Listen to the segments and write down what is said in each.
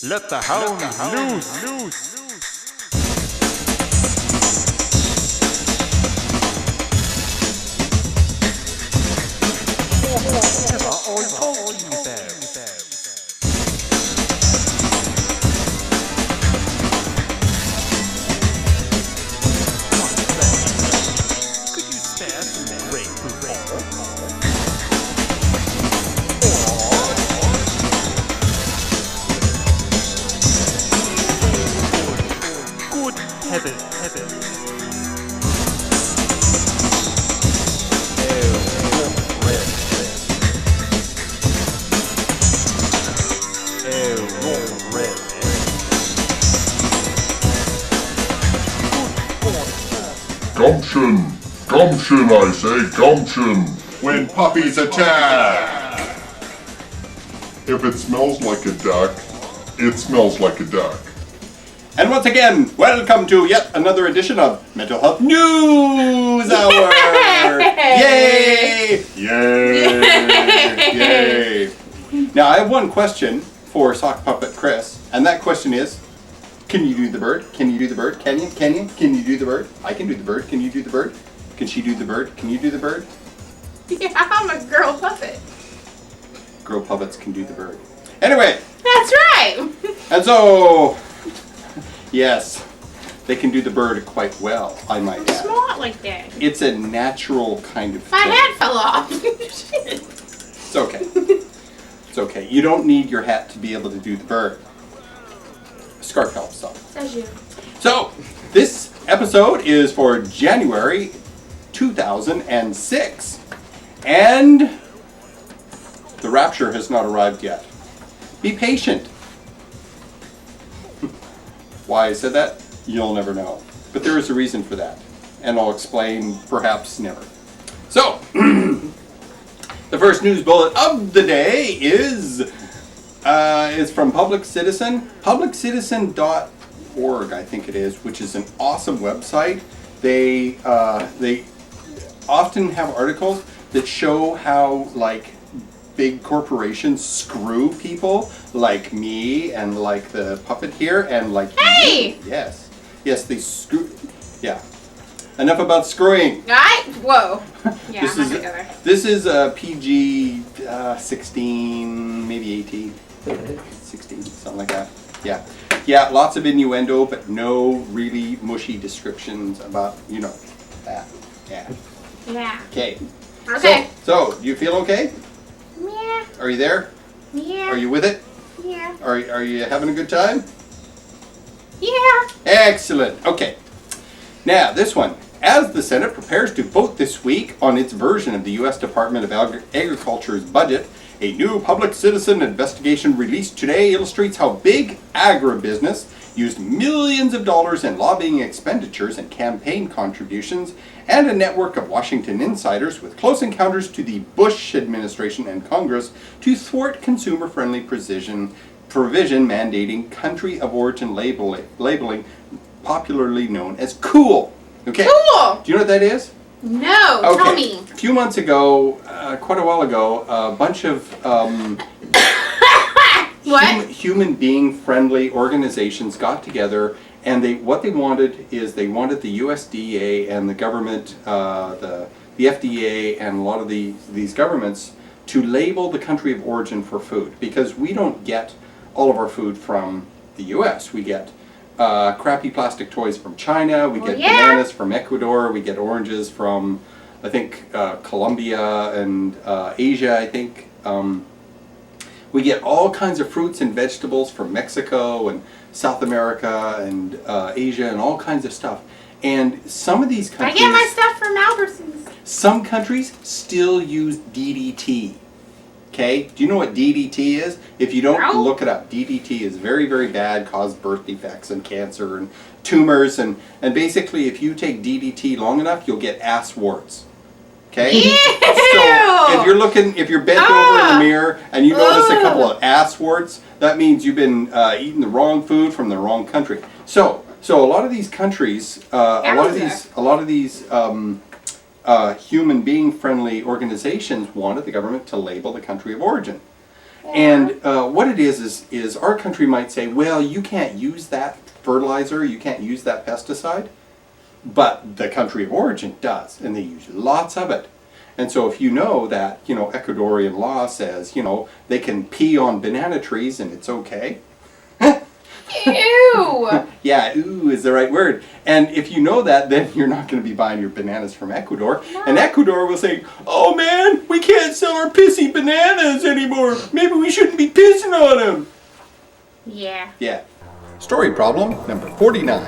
Let the hounds loose. Gumption! Gumption, I say, gumption! When puppies attack! If it smells like a duck, it smells like a duck. And once again, welcome to yet another edition of Mental Health News Hour! Yay! Yay! Yay! Now, I have one question for Sock Puppet Chris, and that question is, can you do the bird? Can you do the bird? Can you? Can you? Can you do the bird? I can do the bird. Can you do the bird? Can she do the bird? Can you do the bird? Yeah, I'm a girl puppet. Girl puppets can do the bird. Anyway! That's right! And so, yes, they can do the bird quite well, I might add. Smart like that. It's a natural kind of My thing. hat fell off. It's okay. It's okay. You don't need your hat to be able to do the bird. Scarf helps though. Says you. So, this episode is for January 2006. And the rapture has not arrived yet. Be patient. Why I said that, you'll never know. But there is a reason for that. And I'll explain perhaps never. So, the first news bullet of the day is from Public Citizen. PublicCitizen.org, I think it is, which is an awesome website. They often have articles that show how, like, big corporations screw people like me and like the puppet here and like Hey! you. Yes, they screw. Yeah. Enough about screwing. Whoa. Yeah, This I'm is not together. this is PG 16, maybe 18, 16, something like that. Yeah. Lots of innuendo, but no really mushy descriptions about that. Yeah. Yeah. Okay. Okay. So do you feel okay? Yeah. Are you there? Yeah. Are you with it? Yeah. Are you having a good time? Yeah. Excellent. Okay. Now, this one. As the Senate prepares to vote this week on its version of the U.S. Department of Agriculture's budget, a new public citizen investigation released today illustrates how big agribusiness used millions of dollars in lobbying expenditures and campaign contributions, and a network of Washington insiders with close encounters to the Bush administration and Congress to thwart consumer-friendly provision mandating country of origin labeling, popularly known as cool. Okay. Cool. Do you know what that is? No. Okay. Tell me. A few months ago, quite a while ago, a bunch of What? human being friendly organizations got together, and what they wanted the USDA and the government, the FDA and a lot of these governments to label the country of origin for food, because we don't get all of our food from the US. We get crappy plastic toys from China, we get bananas from Ecuador, we get oranges from, I think, Colombia and Asia, I think. We get all kinds of fruits and vegetables from Mexico and South America and Asia and all kinds of stuff. And some of these countries... I get my stuff from Albertsons. Some countries still use DDT. Okay? Do you know what DDT is? If you don't, No. look it up. DDT is very, very bad, causes birth defects and cancer and tumors. And basically, if you take DDT long enough, you'll get ass warts. Okay? Ew! So if you're bent over in the mirror and you notice a couple of ass warts, that means you've been eating the wrong food from the wrong country. So a lot of these countries, a lot of these human being friendly organizations wanted the government to label the country of origin. And what it is our country might say, well, you can't use that fertilizer, you can't use that pesticide, but the country of origin does, and they use lots of it. And so if you know that, Ecuadorian law says, they can pee on banana trees and it's okay. Ew! Yeah, ooh is the right word. And if you know that, then you're not going to be buying your bananas from Ecuador. No. And Ecuador will say, oh man, we can't sell our pissy bananas anymore. Maybe we shouldn't be pissing on them. Yeah. Yeah. Story problem number 49.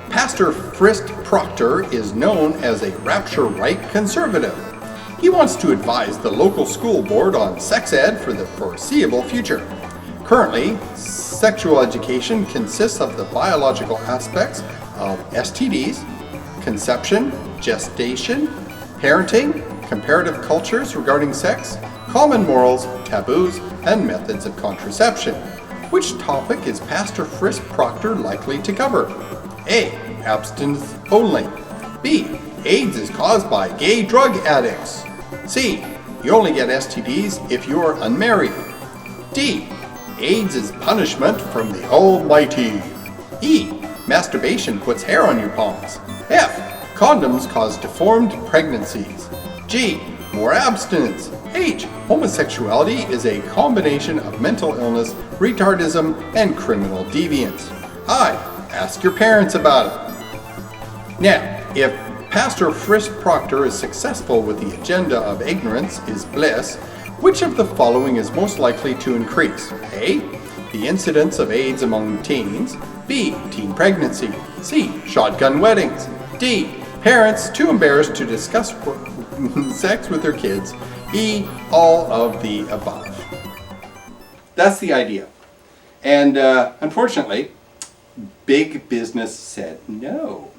Pastor Frist Proctor is known as a rapture right conservative. He wants to advise the local school board on sex ed for the foreseeable future. Currently, sexual education consists of the biological aspects of STDs, conception, gestation, parenting, comparative cultures regarding sex, common morals, taboos, and methods of contraception. Which topic is Pastor Frist Proctor likely to cover? A. Abstinence only. B. AIDS is caused by gay drug addicts. C. You only get STDs if you're unmarried. D. AIDS is punishment from the Almighty. E. Masturbation puts hair on your palms. F. Condoms cause deformed pregnancies. G. More abstinence. H. Homosexuality is a combination of mental illness, retardism, and criminal deviance. I. Ask your parents about it. Now, if Pastor Frist Proctor is successful with the agenda of ignorance is bliss, which of the following is most likely to increase? A. The incidence of AIDS among teens. B. Teen pregnancy. C. Shotgun weddings. D. Parents too embarrassed to discuss sex with their kids. E. All of the above. That's the idea. And unfortunately, big business said no.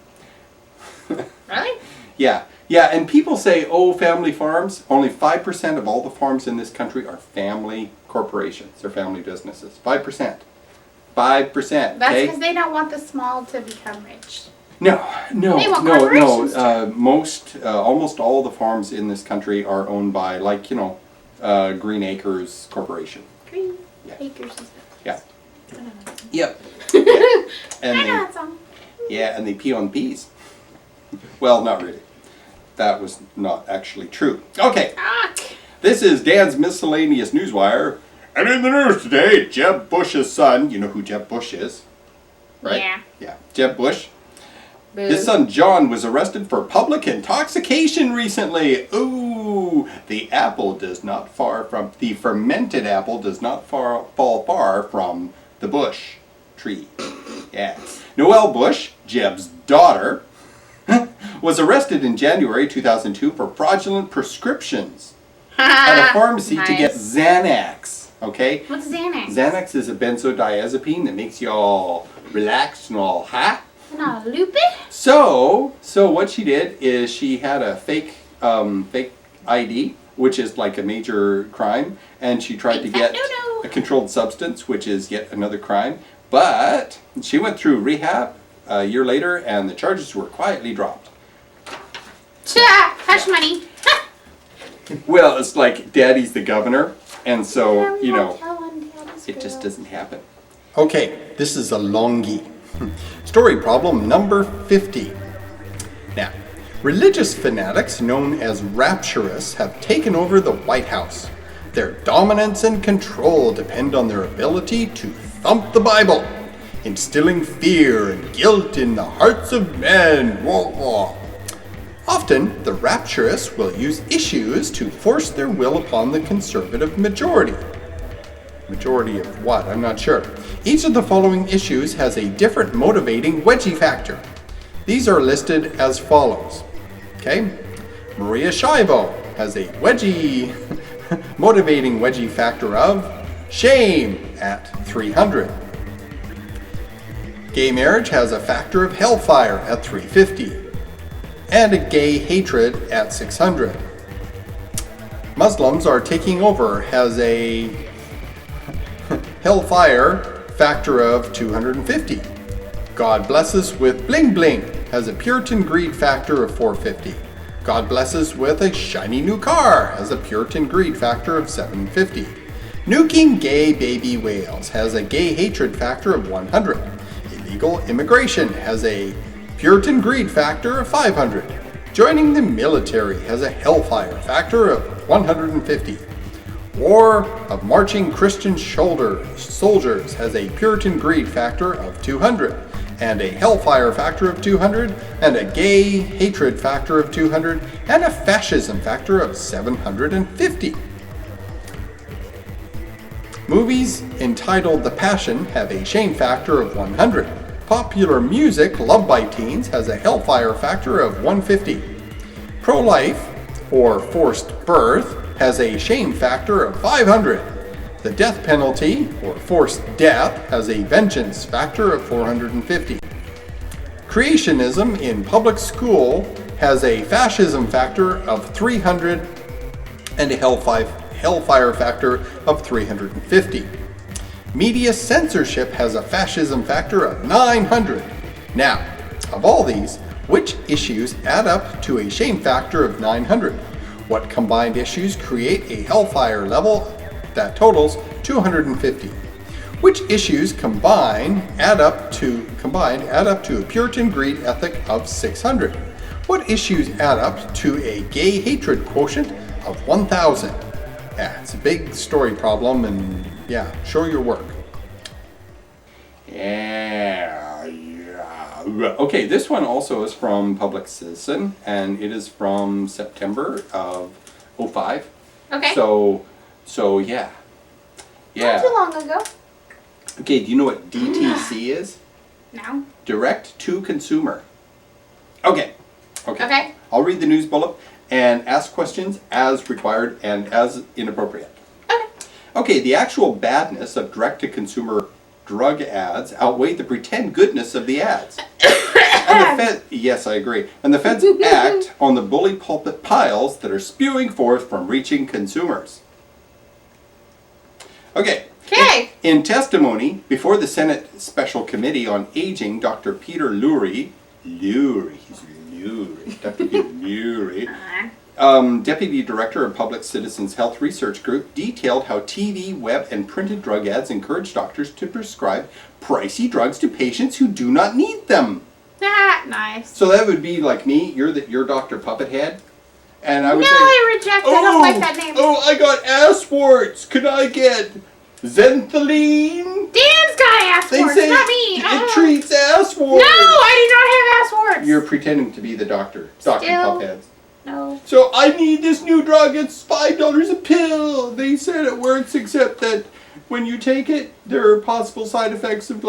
Really? Yeah, and people say, oh, family farms. Only 5% of all the farms in this country are family corporations. They're family businesses. 5%. 5%. That's okay? because they don't want the small to become rich. No. They want corporations Almost all the farms in this country are owned by, Green Acres Corporation. Green Yeah. acres is Yeah. I don't know. Yep. And I they, know that song. yeah, and they pee on peas. Well, not really. That was not actually true. Okay. Ah, This is Dan's Miscellaneous Newswire. And in the news today, Jeb Bush's son, you know who Jeb Bush is, right? Yeah. Yeah, Jeb Bush. Boo. His son John was arrested for public intoxication recently. Ooh, the fermented apple does not fall far from the Bush tree. Yeah. Noelle Bush, Jeb's daughter, was arrested in January 2002 for fraudulent prescriptions at a pharmacy to get Nice. Xanax. Okay? What's Xanax? Xanax is a benzodiazepine that makes you all relaxed and all hot. Not loopy? So what she did is she had a fake ID, which is like a major crime, and she tried to get a controlled substance, which is yet another crime. But she went through rehab a year later, and the charges were quietly dropped. Hush money. Well, it's like Daddy's the governor, and so, it just does. doesn't happen. Okay, this is a longie. Story problem number 50. Now, religious fanatics known as rapturists have taken over the White House. Their dominance and control depend on their ability to thump the Bible, instilling fear and guilt in the hearts of men. Whoa, whoa. Often, the rapturists will use issues to force their will upon the conservative majority. Majority of what? I'm not sure. Each of the following issues has a different motivating wedgie factor. These are listed as follows. Okay? Maria Shaibo has a motivating wedgie factor of shame at 300. Gay marriage has a factor of hellfire at 350. And a gay hatred at 600. Muslims are taking over has a hellfire factor of 250. God bless us with bling bling has a Puritan greed factor of 450. God bless us with a shiny new car has a Puritan greed factor of 750. Nuking gay baby whales has a gay hatred factor of 100. Illegal immigration has a Puritan greed factor of 500. Joining the military has a hellfire factor of 150. War of marching Christian soldiers has a Puritan greed factor of 200, and a hellfire factor of 200, and a gay hatred factor of 200, and a fascism factor of 750. Movies entitled The Passion have a shame factor of 100. Popular music loved by teens has a hellfire factor of 150. Pro-life, or forced birth, has a shame factor of 500. The death penalty, or forced death, has a vengeance factor of 450. Creationism in public school has a fascism factor of 300 and a hellfire factor of 350. Media censorship has a fascism factor of 900. Now, of all these, which issues add up to a shame factor of 900? What combined issues create a hellfire level that totals 250? Which issues combined add up to a Puritan greed ethic of 600? What issues add up to a gay hatred quotient of 1,000? Yeah, it's a big story problem, and yeah, show your work. Yeah. Okay, this one also is from Public Citizen, and it is from September of 05. Okay. So yeah. Not too long ago. Okay, do you know what DTC is? No. Direct to consumer. Okay. Okay. I'll read the news bullet and ask questions as required and as inappropriate. Okay. Okay, the actual badness of direct-to-consumer drug ads outweigh the pretend goodness of the ads. And the yes, I agree. And the feds act on the bully pulpit piles that are spewing forth from reaching consumers. Okay. Okay. In testimony before the Senate Special Committee on Aging, Dr. Peter Lurie, Dr. Peter Lurie, Deputy Director of Public Citizens Health Research Group, detailed how TV, web, and printed drug ads encourage doctors to prescribe pricey drugs to patients who do not need them. Nice. So that would be like me, you're Dr. Puppethead, and I would say, I reject. I don't like that name. Oh, I got ass warts. Could I get Xanthaline? Dan's got ass warts, not me. It treats ass warts. No, I do not have ass warts. You're pretending to be the doctor. Dr. Puphead. No. So I need this new drug. It's $5 a pill. They said it works, except that when you take it, there are possible side effects of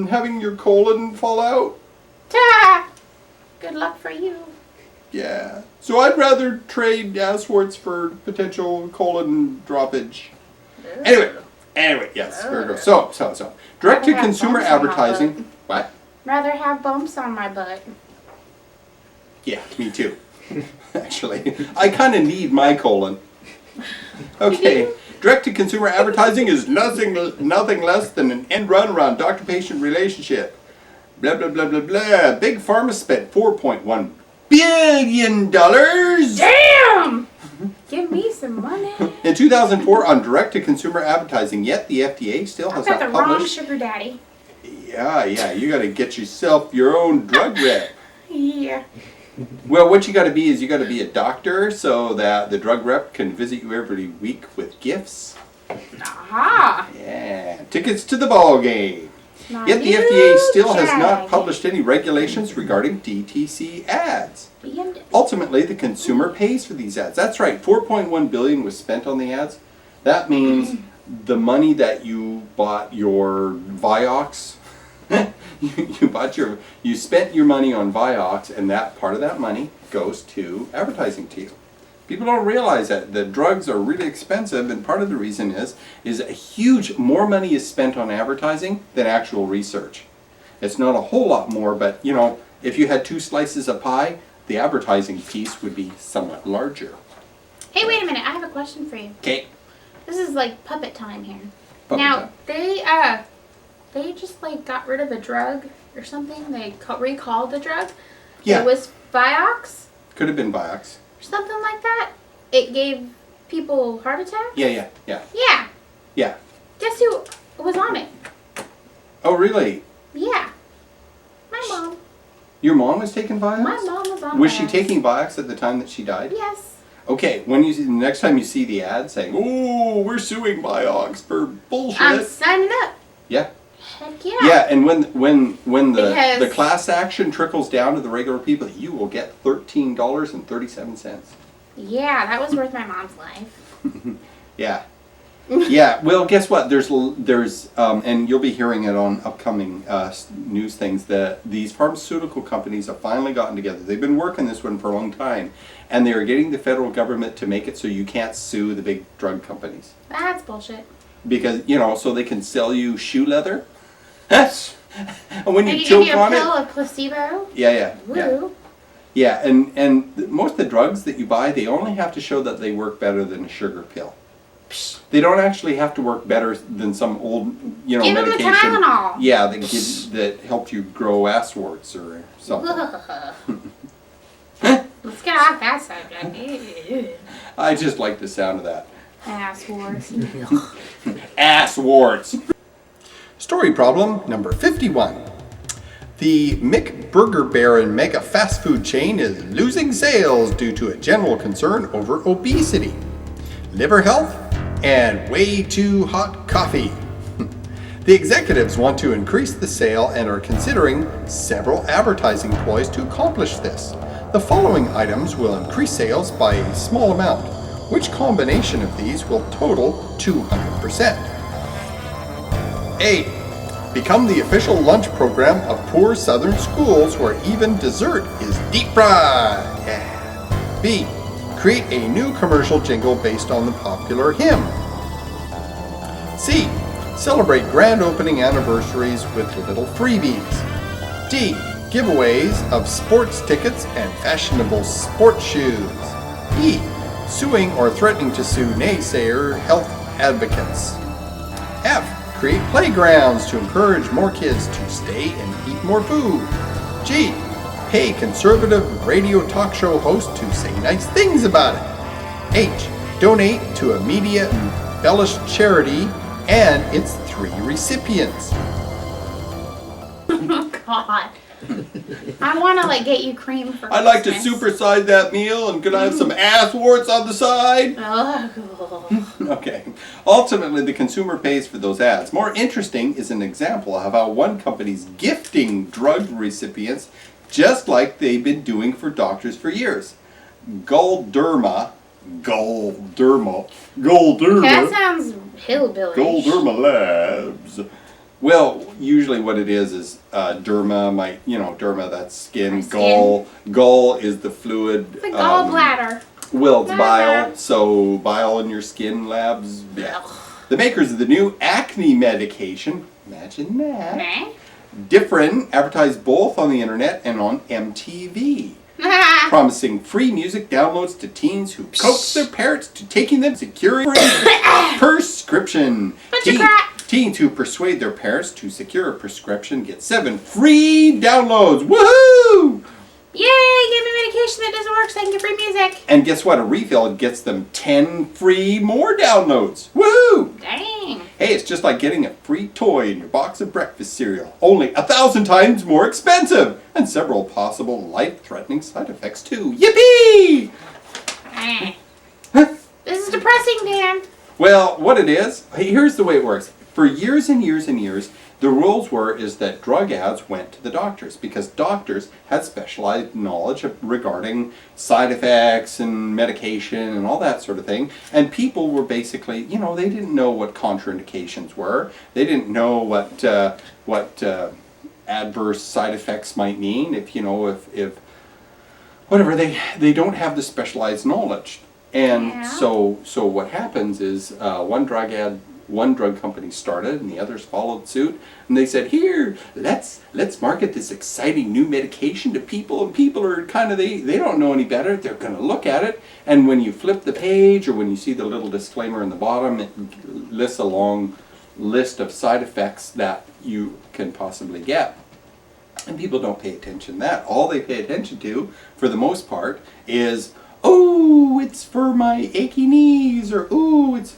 having your colon fall out. Good luck for you. Yeah. So I'd rather trade ass warts for potential colon droppage. Anyway, yes. There we go. So. Direct-to-consumer advertising. What? Rather have bumps on my butt. Yeah, me too. Actually, I kind of need my colon. Okay, direct-to-consumer advertising is nothing less than an end run around doctor-patient relationship. Blah, blah, blah, blah, blah. Big Pharma spent $4.1 billion. Damn! Give me some money. In 2004 on direct-to-consumer advertising, yet the FDA still has I've got not the wrong published... sugar daddy. Yeah, you got to get yourself your own drug rep. Yeah. Well, what you got to be is you got to be a doctor so that the drug rep can visit you every week with gifts. Aha. Yeah, tickets to the ball game. Now Yet the you FDA still has jag. not published any regulations regarding DTC ads. Ultimately, the consumer pays for these ads. That's right, $4.1 billion was spent on the ads. That means the money that you bought your Vioxx, you spent your money on Vioxx, and that part of that money goes to advertising to you. People don't realize that the drugs are really expensive, and part of the reason is more money is spent on advertising than actual research. It's not a whole lot more, but if you had 2 slices of pie, the advertising piece would be somewhat larger. Hey, wait a minute. I have a question for you. Okay. This is like puppet time here. Puppet now, time. they just got rid of a drug or something. They recalled the drug. Yeah. It was Vioxx Could have been Vioxx. or something like that. It gave people heart attacks? Yeah. Yeah. Guess who was on it? Oh, really? Yeah. My mom. Your mom was taking Vioxx? My mom was on Was she Vioxx. taking Vioxx at the time that she died? Yes. Okay, next time you see the ad saying, "Oh, we're suing Vioxx for bullshit," I'm signing up. yeah, Heck yeah. yeah, and when the Because- class action trickles down to the regular people, you will get $13.37. Yeah, that was worth my mom's life. Yeah. Yeah, well, guess what? There's and you'll be hearing it on upcoming news things, that these pharmaceutical companies have finally gotten together. They've been working this one for a long time, and they are getting the federal government to make it so you can't sue the big drug companies. That's bullshit. Because, so they can sell you shoe leather. And when They you can give choke you a on pill it. of placebo. Yeah. Woo. Yeah, and most of the drugs that you buy, they only have to show that they work better than a sugar pill. They don't actually have to work better than some old, Give them the medication. Tylenol. Yeah, that helped you grow ass warts or something. Let's get off that subject. I just like the sound of that. Ass wars. Ass warts. Story problem number 51. The McBurger Baron mega fast food chain is losing sales due to a general concern over obesity, liver health, and way too hot coffee. The executives want to increase the sale and are considering several advertising ploys to accomplish this. The following items will increase sales by a small amount. Which combination of these will total 200%? A. Become the official lunch program of poor southern schools where even dessert is deep fried. Yeah. B. Create a new commercial jingle based on the popular hymn. C. Celebrate grand opening anniversaries with little freebies. D. Giveaways of sports tickets and fashionable sports shoes. E. Suing or threatening to sue naysayer health advocates. F. Create playgrounds to encourage more kids to stay and eat more food. G. Pay conservative radio talk show hosts to say nice things about it. H. Donate to a media embellished charity and its 3 recipients. Oh God. I want to get you cream for I'd like to Christmas. supersize that meal, and could I have some ass warts on the side? Oh. Okay. Ultimately, the consumer pays for those ads. More interesting is an example of how one company's gifting drug recipients just like they've been doing for doctors for years. Galderma That sounds hillbilly. Galderma Labs. Well, usually what it is derma, derma, that's skin. My skin. Gall is the fluid. It's a gallbladder. Well, it's bile, Bladder. so bile in your skin labs. Yeah. Ugh. The makers of the new acne medication, imagine that. Nah. Differin advertised both on the internet and on MTV, promising free music downloads to teens who coax their parents to taking them securing prescription. Bunch of crap. Teens who persuade their parents to secure a prescription get 7 free downloads. Woohoo! Yay! Give me medication that doesn't work so I can get free music. And guess what? A refill gets them 10 free more downloads. Woohoo! Dang. Hey, it's just like getting a free toy in your box of breakfast cereal, only 1,000 times more expensive, and several possible life-threatening side effects too. Yippee! Eh. This is depressing, Dan. Well, what it is, here's the way it works. For years and years and years, the rules is that drug ads went to the doctors because doctors had specialized knowledge regarding side effects and medication and all that sort of thing. And people were basically, they didn't know what contraindications were. They didn't know what adverse side effects might mean if whatever, they don't have the specialized knowledge. And Yeah. so what happens is one drug company started and the others followed suit, and they said, here, let's market this exciting new medication to people, and people are they don't know any better. They're going to look at it, and when you flip the page or when you see the little disclaimer in the bottom, it lists a long list of side effects that you can possibly get. And people don't pay attention to that. All they pay attention to, for the most part, is oh, it's for my achy knees, or oh, it's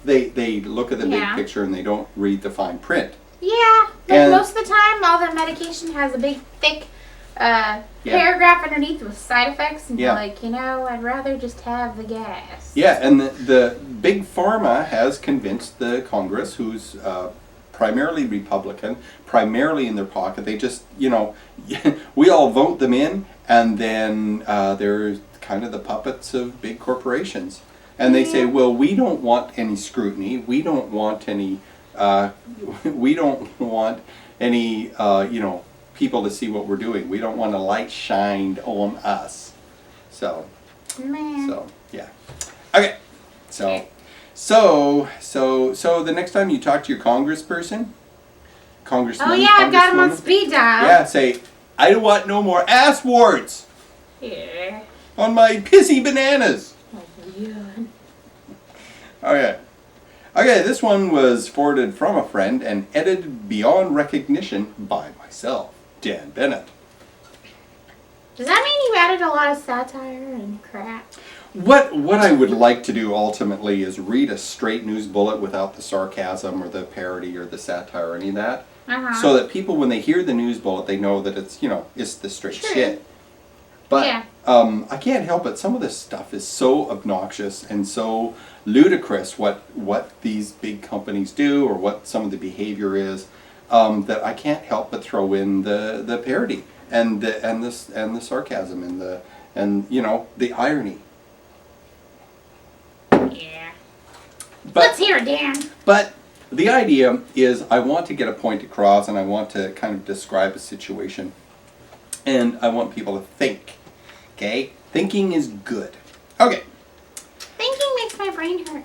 they look at the big Yeah. picture and they don't read the fine print. Yeah, but And- most of the time, all the medication has a big, thick paragraph underneath with side effects, and Yeah. you're like, I'd rather just have the gas. Yeah, and the big pharma has convinced the Congress, who's primarily Republican, primarily in their pocket. They just, we all vote them in, and then they're kind of the puppets of big corporations. And they say, well, we don't want any scrutiny. We don't want any, people to see what we're doing. We don't want a light shined on us. So, Man. yeah. Okay. So the next time you talk to your congressperson, congressman, Oh yeah, I've got him on congresswoman, speed dial. yeah, say, I don't want no more ass warts Yeah. on my pissy bananas. Oh, yeah. Okay, this one was forwarded from a friend and edited beyond recognition by myself, Dan Bennett. Does that mean you added a lot of satire and crap? What I would like to do ultimately is read a straight news bullet without the sarcasm or the parody or the satire or any of that. Uh-huh. So that people, when they hear the news bullet, they know that it's, it's the straight True. shit. But Yeah. I can't help it. Some of this stuff is so obnoxious and so ludicrous what these big companies do or what some of the behavior is, that I can't help but throw in the parody and the sarcasm and the irony. Yeah. But Let's hear it, Dan. But the idea is I want to get a point across and I want to kind of describe a situation. And I want people to think. Okay? Thinking is good. Okay. Thinking makes my brain hurt.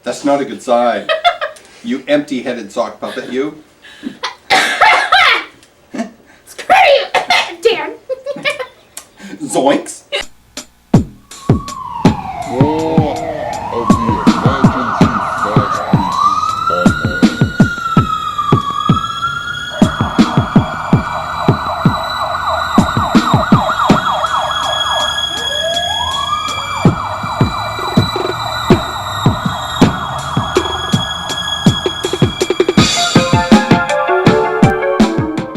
That's not a good sign. You empty-headed sock puppet, you. Screw you, Dan. Zoinks. War of the emergency fast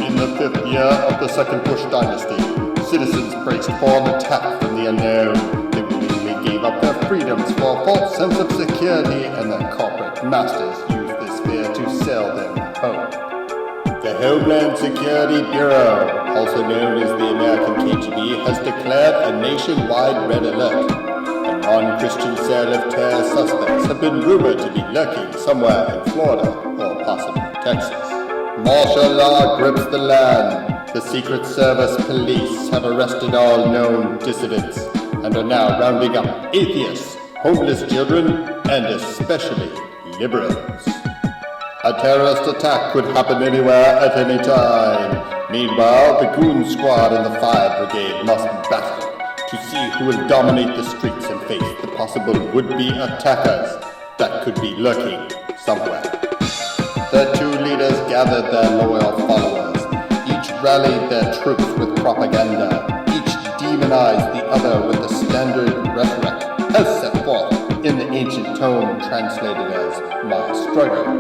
In the 5th year of the Second Bush dynasty, citizens braced for an attack from the unknown. They willingly gave up their freedoms for a false sense of security, and their corporate masters used this fear to sell them home. The Homeland Security Bureau, also known as the American KGB, has declared a nationwide red alert. A non-Christian cell of terror suspects have been rumored to be lurking somewhere in Florida or possibly Texas. Martial law grips the land. The Secret Service police have arrested all known dissidents and are now rounding up atheists, homeless children, and especially liberals. A terrorist attack could happen anywhere at any time. Meanwhile, the goon squad and the fire brigade must battle to see who will dominate the streets and face the possible would-be attackers that could be lurking somewhere. The two leaders gathered their loyal followers. Each rallied their troops with propaganda. Each demonized the other with the standard rhetoric, as set forth in the ancient tome translated as "My Struggle."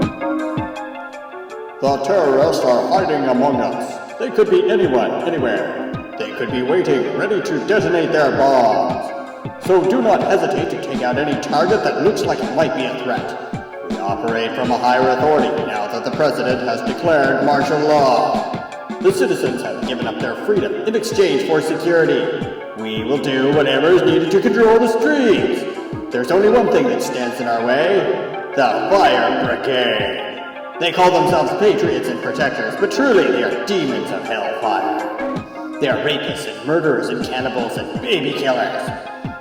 The terrorists are hiding among us. They could be anyone, anywhere. They could be waiting, ready to detonate their bombs. So do not hesitate to take out any target that looks like it might be a threat. We operate from a higher authority now that the president has declared martial law. The citizens have given up their freedom in exchange for security. We will do whatever is needed to control the streets. There's only one thing that stands in our way: the fire brigade. They call themselves patriots and protectors, but truly they are demons of hellfire. They are rapists and murderers and cannibals and baby killers.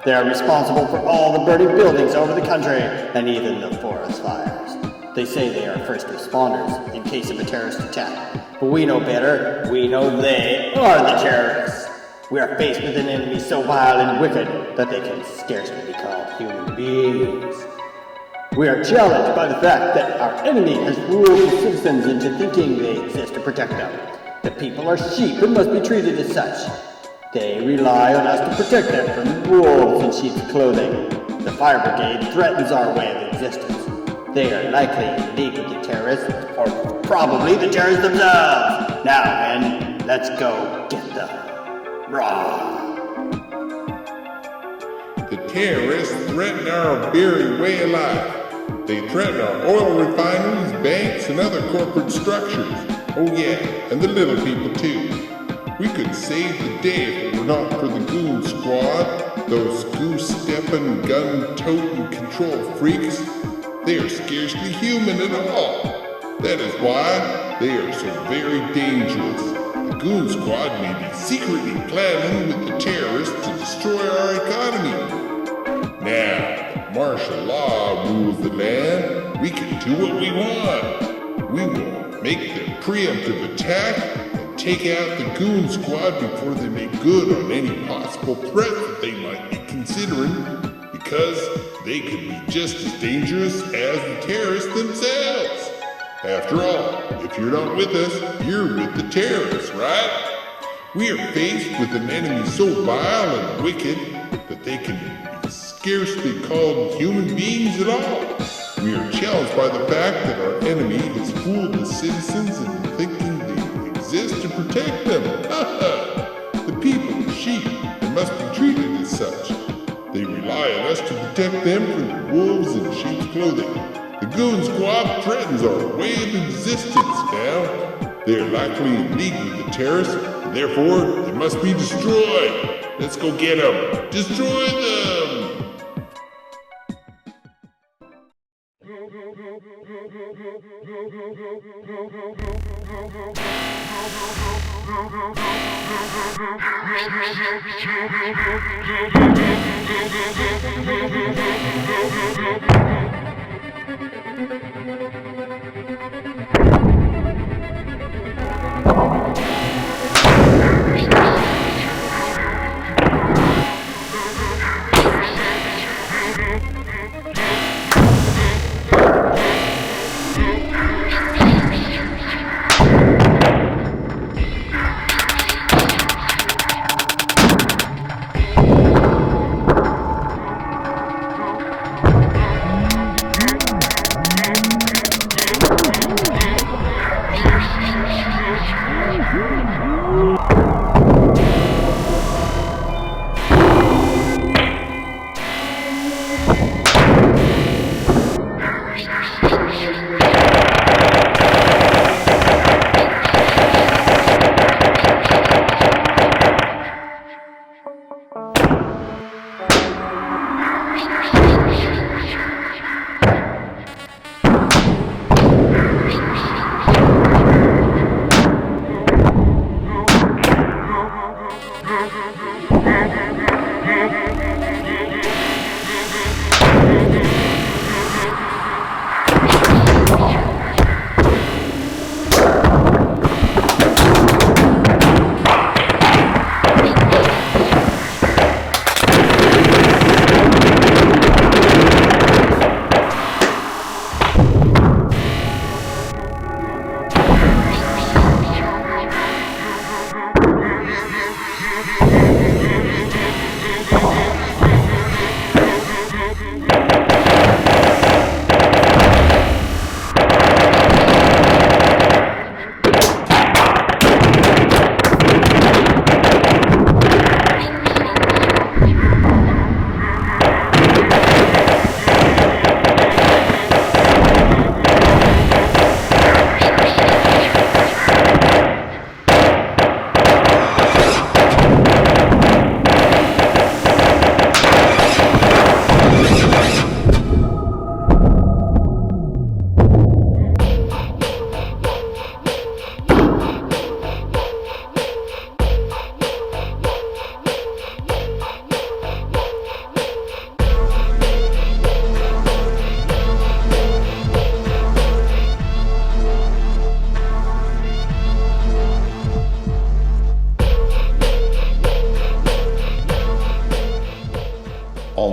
They are responsible for all the burning buildings over the country and even the forest fires. They say they are first responders in case of a terrorist attack, but we know better. We know they are the terrorists. We are faced with an enemy so vile and wicked that they can scarcely be called human beings. We are challenged by the fact that our enemy has fooled the citizens into thinking they exist to protect them. The people are sheep and must be treated as such. They rely on us to protect them from wolves in sheep's clothing. The fire brigade threatens our way of existence. They are likely in league with the terrorists, or probably the terrorists themselves. Now, men, let's go get them. Rah! The terrorists threaten our very way of life. They threaten our oil refineries, banks, and other corporate structures. Oh yeah, and the little people too. We could save the day if it were not for the goon squad, those goose-stepping, gun-toting control freaks. They are scarcely human at all. That is why they are so very dangerous. The goon squad may be secretly planning with the terrorists to destroy our economy. Now, if martial law rules the land, we can do what we want. We will make the preemptive attack and take out the goon squad before they make good on any possible threat that they might be considering, because they could be just as dangerous as the terrorists themselves. After all, if you're not with us, you're with the terrorists, right? We are faced with an enemy so vile and wicked that they can be scarcely called human beings at all. We are challenged by the fact that our enemy has fooled the citizens into thinking they exist to protect them. The people are sheep and must be treated as such. They rely on us to protect them from the wolves in sheep's clothing. The goon squad threatens our way of existence now. They are likely in league with the terrorists, and therefore they must be destroyed. Let's go get them. Destroy them!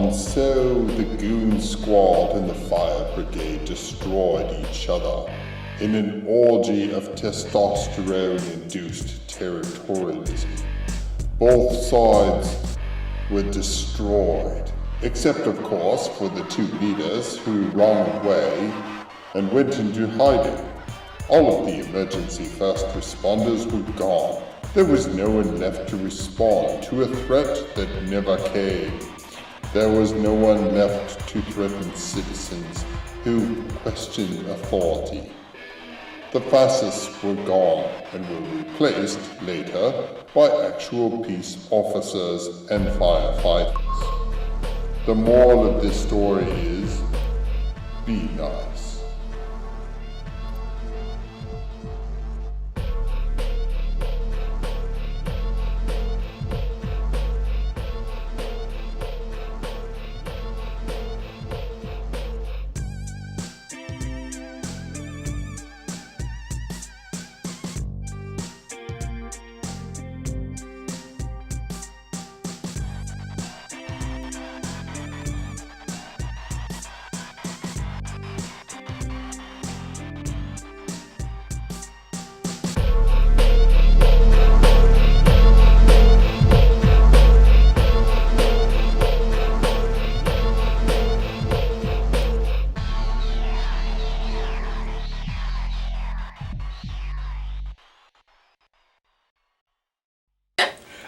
And so the goon squad and the fire brigade destroyed each other in an orgy of testosterone-induced territorialism. Both sides were destroyed, except of course for the two leaders who ran away and went into hiding. All of the emergency first responders were gone. There was no one left to respond to a threat that never came. There was no one left to threaten citizens who questioned authority. The fascists were gone and were replaced later by actual peace officers and firefighters. The moral of this story is, be nice.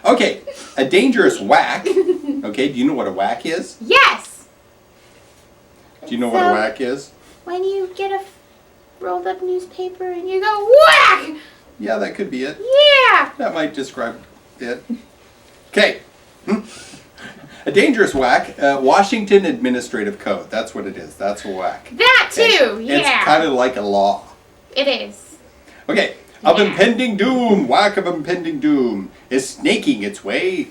Okay, a dangerous whack. Okay, do you know what a whack is? Yes. Do you know what a whack is? When you get a rolled up newspaper and you go whack. Yeah, that could be it. Yeah. That might describe it. Okay. A dangerous whack, Washington Administrative Code. That's what it is. That's a whack. That too. Okay? Yeah. It's kind of like a law. It is. Okay. Of Yeah. impending doom, whack of impending doom is snaking its way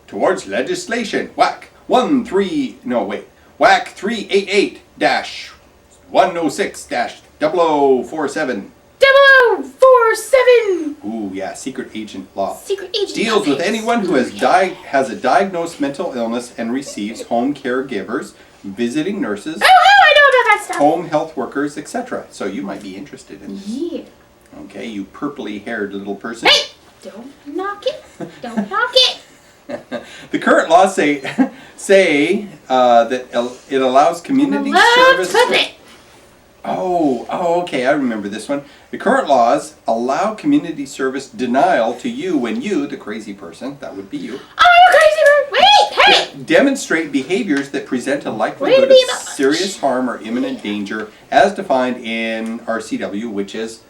towards legislation. Whack 388-106-0047. 0047. Ooh, yeah, secret agent law. Secret agent. Deals with puppets. anyone who has a diagnosed mental illness and receives home caregivers, visiting nurses, Oh, I know about that stuff. home health workers, etc. So you might be interested in this. Yeah. Okay, you purpley haired little person. Hey! Don't knock it. Don't knock it. The current laws say that it allows community service. Puppet. Oh, okay, I remember this one. The current laws allow community service denial to you when you, the crazy person, that would be you, I'm a crazy bird. Wait, hey. demonstrate behaviors that present a Way likelihood to of be about much. serious harm or imminent danger as defined in RCW, which is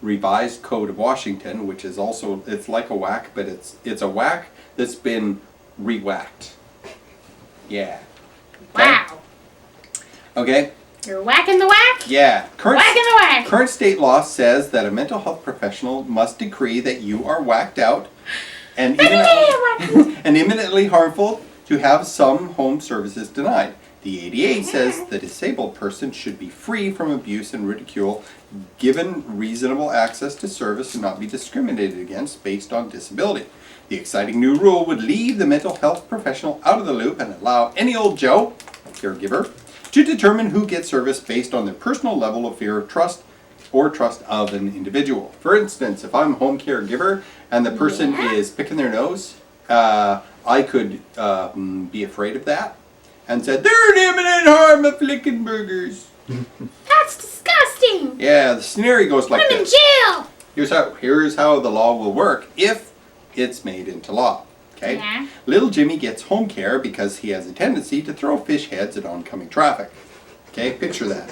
Revised Code of Washington, which is also, it's like a whack, but it's a whack that's been re-whacked. Yeah. Okay? Wow. Okay? You're whacking the whack? Yeah. Whacking the whack. Current state law says that a mental health professional must decree that you are whacked out and imminently harmful to have some home services denied. The ADA says the disabled person should be free from abuse and ridicule, given reasonable access to service and not be discriminated against based on disability. The exciting new rule would leave the mental health professional out of the loop and allow any old Joe, caregiver, to determine who gets service based on their personal level of fear, trust, or trust of an individual. For instance, if I'm a home caregiver and the person is picking their nose, I could be afraid of that and said, they're in imminent harm of flicking burgers. That's disgusting. Yeah, the scenario goes like Put him in this. jail. Here's how the law will work if it's made into law. Okay? Yeah. Little Jimmy gets home care because he has a tendency to throw fish heads at oncoming traffic. Okay, picture that.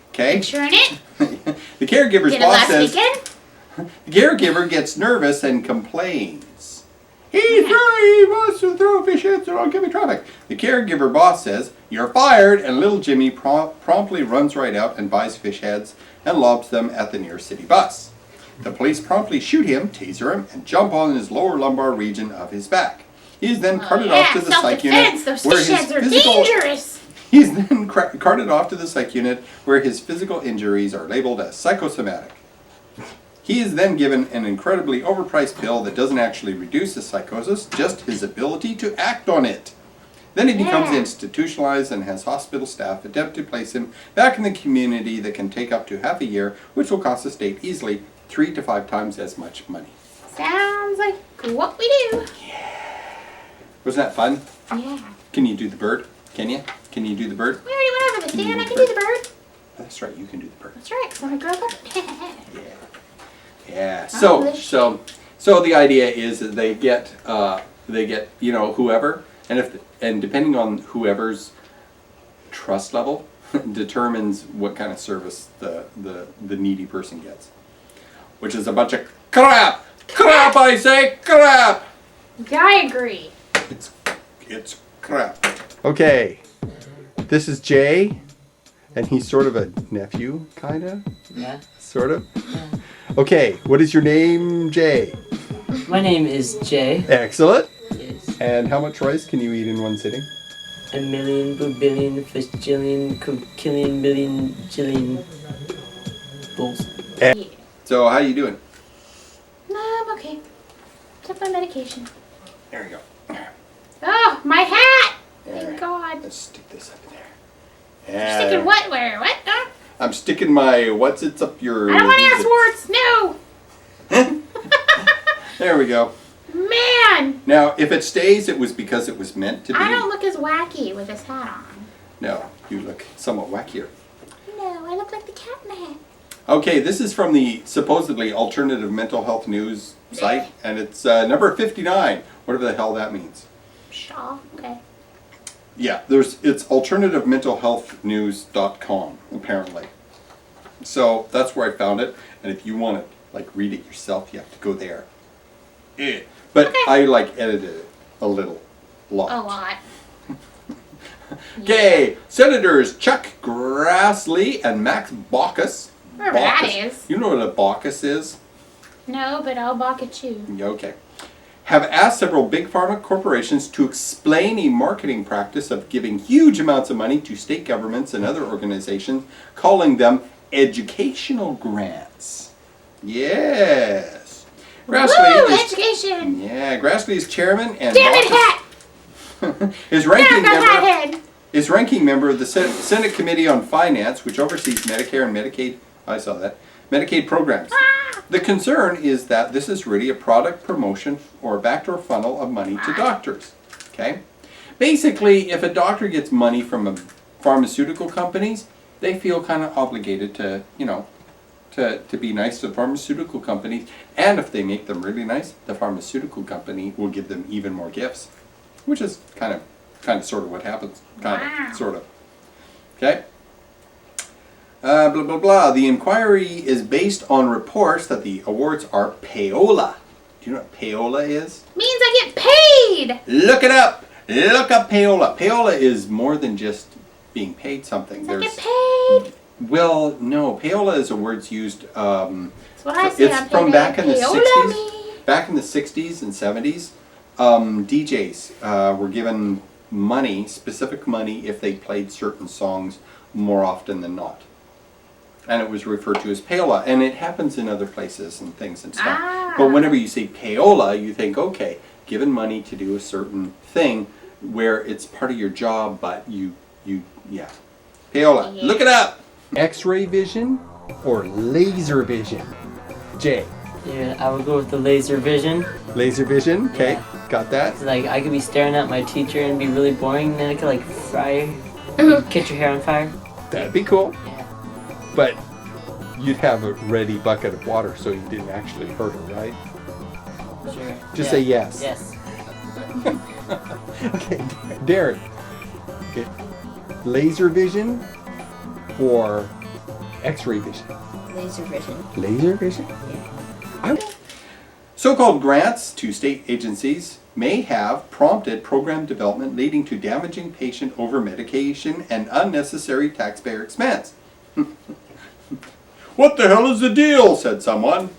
Okay? Picturing it. The caregiver's Did it boss last says weekend? the caregiver gets nervous and complains. He wants to throw fish heads at oncoming traffic. The caregiver boss says, you're fired, and little Jimmy promptly runs right out and buys fish heads and lobs them at the near city bus. The police promptly shoot him, taser him, and jump on his lower lumbar region of his back. He is then carted off to the psych unit Those where fish his heads are physical dangerous. He's then carted off to the psych unit where his physical injuries are labeled as psychosomatic. He is then given an incredibly overpriced pill that doesn't actually reduce his psychosis, just his ability to act on it. Then he becomes institutionalized and has hospital staff attempt to place him back in the community that can take up to half a year, which will cost the state easily 3 to 5 times as much money. Sounds like what we do. Wasn't that fun? Yeah. Can you do the bird? Can you? Can you do the bird? We already went over this, Can you Dan. do I the can do the bird. That's right, you can do the bird. That's right, 'cause I'm a girl. Yeah. Oh, So the idea is that they get whoever, and depending on whoever's trust level determines what kind of service the needy person gets, which is a bunch of crap. Crap, I say crap. I agree. It's crap. Okay, this is Jay, and he's sort of a nephew, kinda. Yeah. Sort of. Okay, what is your name, Jay? My name is Jay. Excellent. Yes. And how much rice can you eat in one sitting? A million, billion, fishillion, quillion, billion, jillion bowls. Yeah. So how you doing? No, I'm okay. Took my medication. There you go. Oh, my hat! There. Thank God. Let's stick this up in there. You're Yeah. sticking what? Where? What? Huh? I'm sticking my what's it's up your. I don't want ass warts. No. There we go. Man, Now, if it stays, it was because it was meant to be. I don't look as wacky with this hat on. No, you look somewhat wackier. No, I look like the cat in the hat. Okay, this is from the supposedly alternative mental health news site, and it's number 59. Whatever the hell that means. Shaw. Okay. Yeah, it's alternativementalhealthnews.com apparently. So that's where I found it, and if you want to like read it yourself, you have to go there. But Okay. I like edited it a lot. A lot. Okay, Senators Chuck Grassley and Max Baucus. Whatever that is. You know what a Baucus is? No, but I'll balk at you. Okay. Have asked several big pharma corporations to explain a marketing practice of giving huge amounts of money to state governments and other organizations, calling them educational grants. Yes. Grassley Woo! is, Education! yeah, Grassley is chairman and Damn it, Baucus- hat! his ranking Damn that member. head! Is ranking member of the Senate Committee on Finance, which oversees Medicare and Medicaid. I saw that. Medicaid programs. Ah! The concern is that this is really a product promotion or a backdoor funnel of money to doctors. Okay? Basically, if a doctor gets money from pharmaceutical companies, they feel kind of obligated to, to be nice to the pharmaceutical companies. And if they make them really nice, the pharmaceutical company will give them even more gifts. Which is kind of sort of what happens. Wow. Sort of. Okay? Blah, blah, blah. The inquiry is based on reports that the awards are payola. Do you know what payola is? Means I get paid! Look it up! Look up payola. Payola is more than just being paid something. I get paid! Well, no. Payola is a word used... That's what I say. it's I'm from paid. back in the Payola 60s. me. Back in the 60s and 70s, DJs were given money, specific money, if they played certain songs more often than not. And it was referred to as payola. And it happens in other places and things and stuff. Ah. But whenever you say payola, you think, okay, given money to do a certain thing where it's part of your job, but yeah. Payola. Yeah. Look it up! X-ray vision or laser vision? Jay. Yeah, I would go with the laser vision. Laser vision, okay, Yeah. got that. It's like I could be staring at my teacher and be really boring, and then I could like fry, catch your hair on fire. That'd be cool. Yeah. But you'd have a ready bucket of water so you didn't actually hurt her, right? Sure. Just say yes. Yes. Okay, Darren. Okay. Laser vision or X-ray vision? Laser vision. Laser vision? So-called grants to state agencies may have prompted program development leading to damaging patient over-medication and unnecessary taxpayer expense. What the hell is the deal? Said someone.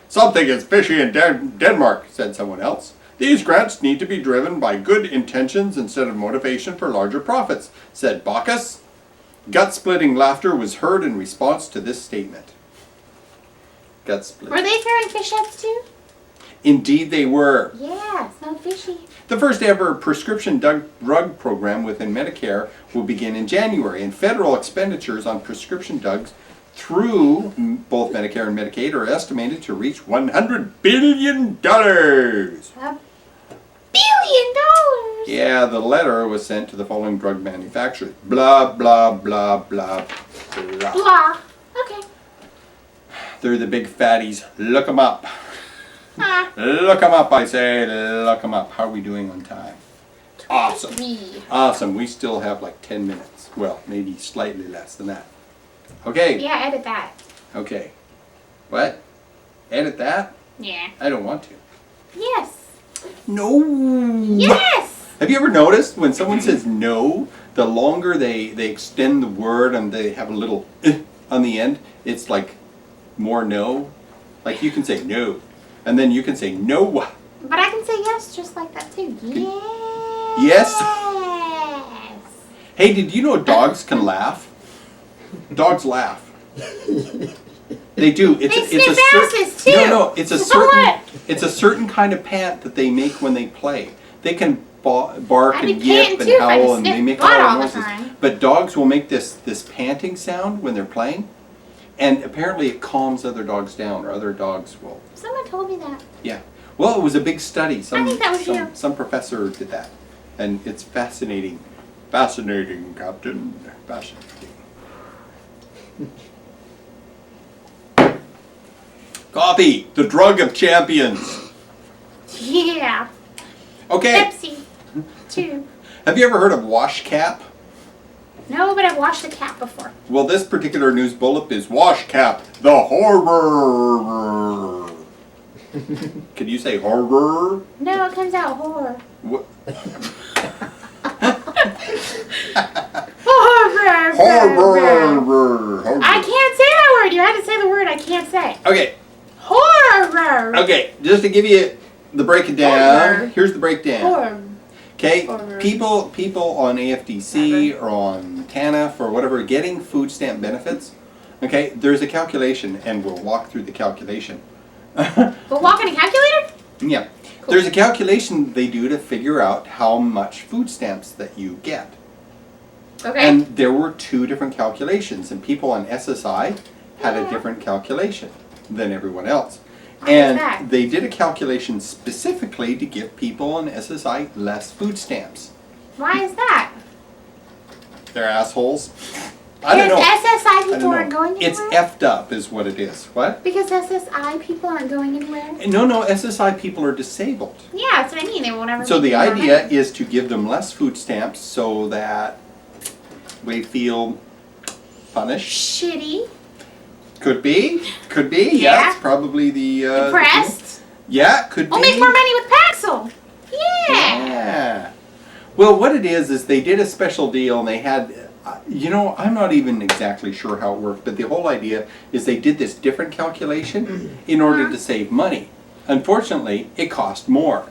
Something is fishy in Denmark, said someone else. These grants need to be driven by good intentions instead of motivation for larger profits, said Baucus. Gut-splitting laughter was heard in response to this statement. Gut-splitting. Were they throwing fish heads too? Indeed they were. Yeah, so fishy. The first ever prescription drug program within Medicare will begin in January, and federal expenditures on prescription through both Medicare and Medicaid are estimated to reach $100 billion. $1 billion. Yeah, the letter was sent to the following drug manufacturers. Blah, blah, blah, blah, blah. Blah. Okay. They're the big fatties. Look them up. Ah. Look them up, I say. Look them up. How are we doing on time? Awesome. Awesome. We still have like 10 minutes. Well, maybe slightly less than that. Okay. Yeah, edit that. Okay. What? Edit that? Yeah. I don't want to. Yes. No. Yes. Have you ever noticed when someone says no, the longer they extend the word and they have a little on the end, it's like more no? Like you can say no, and then you can say no. But I can say yes just like that too. Yes. Yes? Hey, did you know dogs can laugh? Dogs laugh. They do. They sniff asses too. No, it's a So certain. what? It's a certain kind of pant that they make when they play. They can bark I'd be and yip panting and too if I howl just and they sniffed make blood all all the the noises. time. But dogs will make this panting sound when they're playing, and apparently it calms other dogs down, or other dogs will. Someone told me that. Yeah. Well, it was a big study. I think that was you. Some professor did that, and it's fascinating. Fascinating, Captain. Fascinating. Coffee, the drug of champions. Yeah. Okay. Pepsi. Too. Have you ever heard of wash cap? No, but I've washed a cat before. Well, this particular news bullet is wash cap, the horror. Can you say horror? No, it comes out horror. What? Horror. Horror. I can't say that word. You had to say the word I can't say. Okay. Horror. Okay. Just to give you the breakdown. Horror. Here's the breakdown. Horror. Okay. Horror. People on AFDC or on TANF or whatever getting food stamp benefits. Okay. There's a calculation, and we'll walk through the calculation. But walk in a calculator? Yeah. There's a calculation they do to figure out how much food stamps that you get. Okay. And there were two different calculations, and people on SSI had a different calculation than everyone else. Why is And that? they did a calculation specifically to give people on SSI less food stamps. Why is that? They're assholes. I don't know. Because SSI I people don't aren't know. going It's anywhere? effed up is what it is. What? Because SSI people aren't going anywhere? No, SSI people are disabled. Yeah, that's what I mean. They won't ever So make the any more idea money. is to give them less food stamps so that we feel punished. Shitty. Could be. Could be. Yeah. Yeah, it's probably the... Depressed. Yeah, could We'll be. make more money with Paxil. Yeah. Yeah. Well, what it is they did a special deal and they had... I'm not even exactly sure how it worked, but the whole idea is they did this different calculation in order to save money. Unfortunately, it cost more.